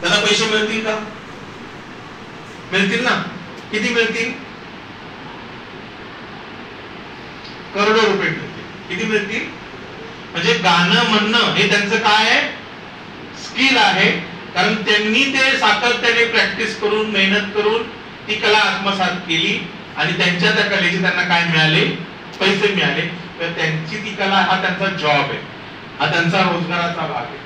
त्यांना पैसे मिळतील का? मिळतील ना. किती मिळतील? करोडो रुपये मिळतील. किती मिळतील? म्हणजे गाणं म्हणणं हे त्यांचं काय आहे? स्किल आहे. कारण त्यांनी ते सातत्याने प्रॅक्टिस करून मेहनत करून ती कला आत्मसात केली आणि त्यांच्या त्या कलेचे त्यांना काय मिळाले? पैसे मिळाले. तर त्यांची ती कला हा त्यांचा जॉब आहे, हा त्यांचा रोजगाराचा भाग आहे.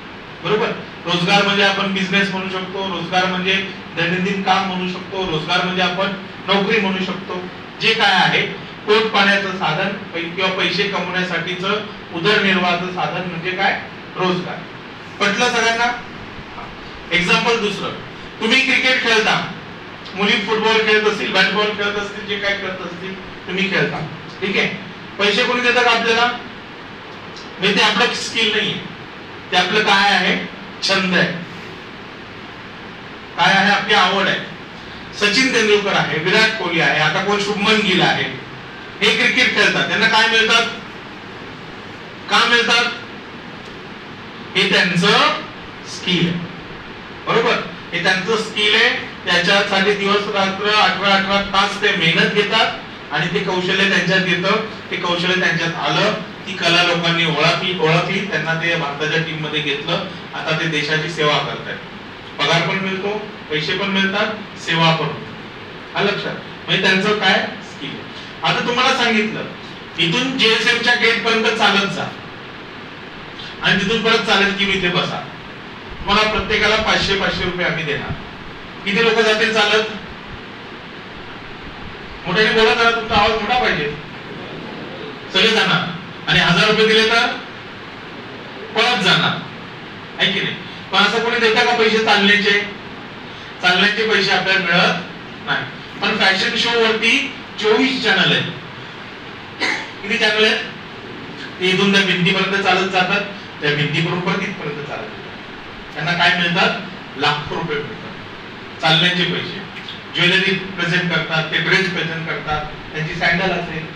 बरोबर. रोजगार म्हणजे आपण बिझनेस म्हणू शकतो, रोजगार म्हणजे दैनंदिन काम म्हणू शकतो, रोजगार म्हणजे आपण नोकरी म्हणू शकतो. जे काय आहे पोट पाण्याचं साधन किंवा पैसे कमवण्यासाठीचं उदरनिर्वाहाचं साधन म्हणजे काय? रोजगार. पटलं सगळ्यांना? एक्झाम्पल दुसरं, तुम्ही क्रिकेट खेळता, मुली फुटबॉल खेळत असतील, बॅटबॉल खेळत असतील, जे काय खेळत असतील तुम्ही खेळता. ठीक आहे. पैसे कोणी देतात आपल्याला? म्हणजे ते आपलं स्किल नाहीये, ते आपलं काय आहे? छंद आहे. काय आहे? आपली आवड आहे. सचिन तेंडुलकर आहे, विराट कोहली आहे, आता कोण शुभमन गिल आहे, हे क्रिकेट खेळतात. त्यांना काय मिळतात? का मिळतात? हे त्यांचं स्किल आहे. बरोबर. हे त्यांचं स्किल आहे. त्याच्यासाठी दिवस रात्र 18 तास ते मेहनत घेतात आणि ते कौशल्य त्यांच्यात येतं. ते कौशल्य त्यांच्यात आलं, ती कला लोकांनी ओळखली, त्यांना ते भारताच्या टीम मध्ये घेतलं. आता ते देशाची सेवा करतात. पगार पण मिळतो, पैसे पण मिळतात, सेवा पण होते. हा लक्षात. म्हणजे त्यांचं काय? स्किल. आता तुम्हाला सांगितलं इथून JSMच्या गेट पर्यंत चालत जा आणि तिथून परत चालत की इथे बसा. तुम्हाला प्रत्येकाला 500 रुपये आम्ही देणार. किती लोक जातील चालत? मोठ्याने बोला जरा, तुमचा आवाज मोठा पाहिजे. सगळे जाणार. आणि 1000 रुपये दिले तर पळत जाणार, आहे की नाही? पण असं कोणी देतं का पैसे चालण्याचे? चालण्याचे पैसे आपल्याला मिळत नाही. पण फॅशन शो वरती 24 चॅनल आहेत. किती चॅनल आहेत? ते इथून त्या भिंतीपर्यंत चालत जातात, त्या भिंतीपर्यंत परत इथपर्यंत चालत जातात. त्यांना काय मिळतात? लाखो रुपये मिळतात. चालण्याचे पैसे. ज्वेलरी प्रेझेंट करतात, ते ड्रेस प्रेझेंट करतात, त्यांची सॅन्डल असेल,